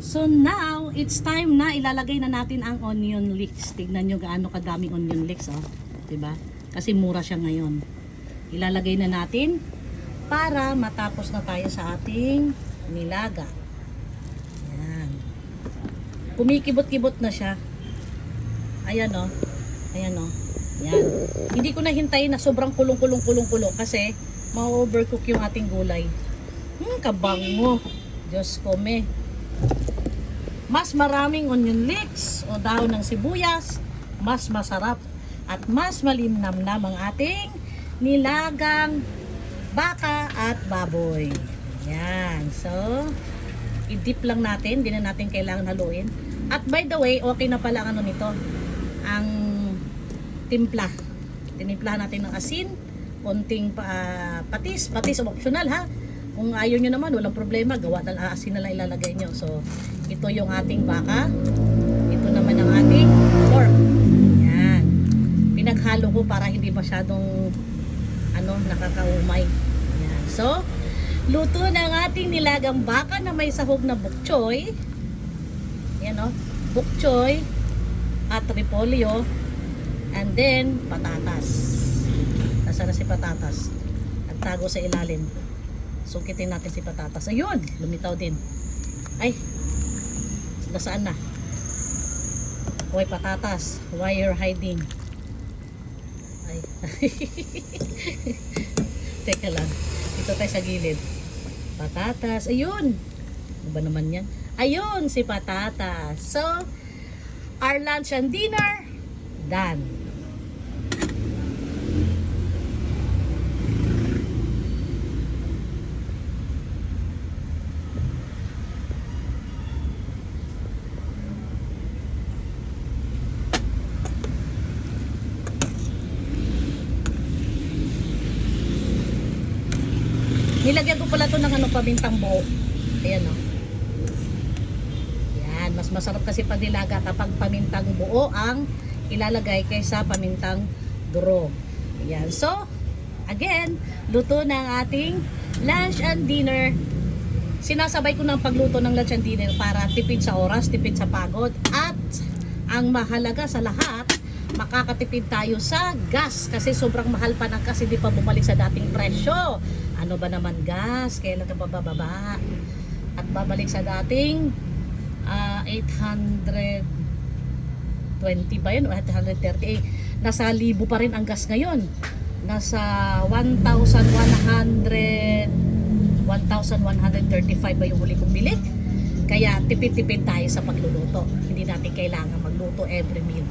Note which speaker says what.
Speaker 1: So now, it's time na ilalagay na natin ang onion leeks. Tignan nyo gaano kadaming onion leeks, oh. Diba? Kasi mura siya ngayon. Ilalagay na natin para matapos na tayo sa ating nilaga. Ayan. Kumikibot-kibot na siya. Ayan, oh. Ayan, oh. Ayan. Hindi ko na hintayin na sobrang kulong kasi ma-overcook yung ating gulay. Kabango. Diyos ko me. Mas maraming onion leeks o dahon ng sibuyas, mas masarap at mas malinamnam ang ating nilagang baka at baboy. Yan. So, i-dip lang natin. Hindi na natin kailangan haluin. At by the way, okay na pala ang ano nito. Ang timpla. Tinimplahan natin ng asin, konting patis. Patis optional ha. Kung ayaw nyo naman, walang problema. Gawa na asin na lang ilalagay nyo. So, ito yung ating baka. Ito naman ang ating pork. Yan. Pinaghalo ko para hindi masyadong nakakaumay. Yan. So, luto na ang ating nilagang baka na may sahog na bok choy. Yan o. Bok choy at repolyo. And then, patatas. Nasaan na si patatas? Nagtago sa ilalim. Sungkitin natin si patatas. Ayun! Lumitaw din. Ay! Nasaan na? Hoy, patatas. Why you're hiding? Ay. Teka lang. Dito tayo sa gilid. Patatas. Ayun! Ano ba naman yan? Ayun! Si patatas. So, our lunch and dinner, done. Nilagyan ko pala ito ng pamintang buo. Ayan o. Yan. Mas masarap kasi pag nilaga kapag pamintang buo ang ilalagay kaysa pamintang duro. Ayan. So, again, luto na ang ating lunch and dinner. Sinasabay ko ng pagluto ng lunch and dinner para tipid sa oras, tipid sa pagod. At ang mahalaga sa lahat, makakatipid tayo sa gas. Kasi sobrang mahal pa ng gas, hindi pa bumalik sa dating presyo. Ano ba naman gas? Kailan na bababa? At babalik sa dating 820 ba yun? O 830. Nasa 1,000 pa rin ang gas ngayon. Nasa 1,135 ba yung huli kong bili? Kaya tipid-tipid tayo sa pagluluto. Hindi natin kailangan magluto every meal.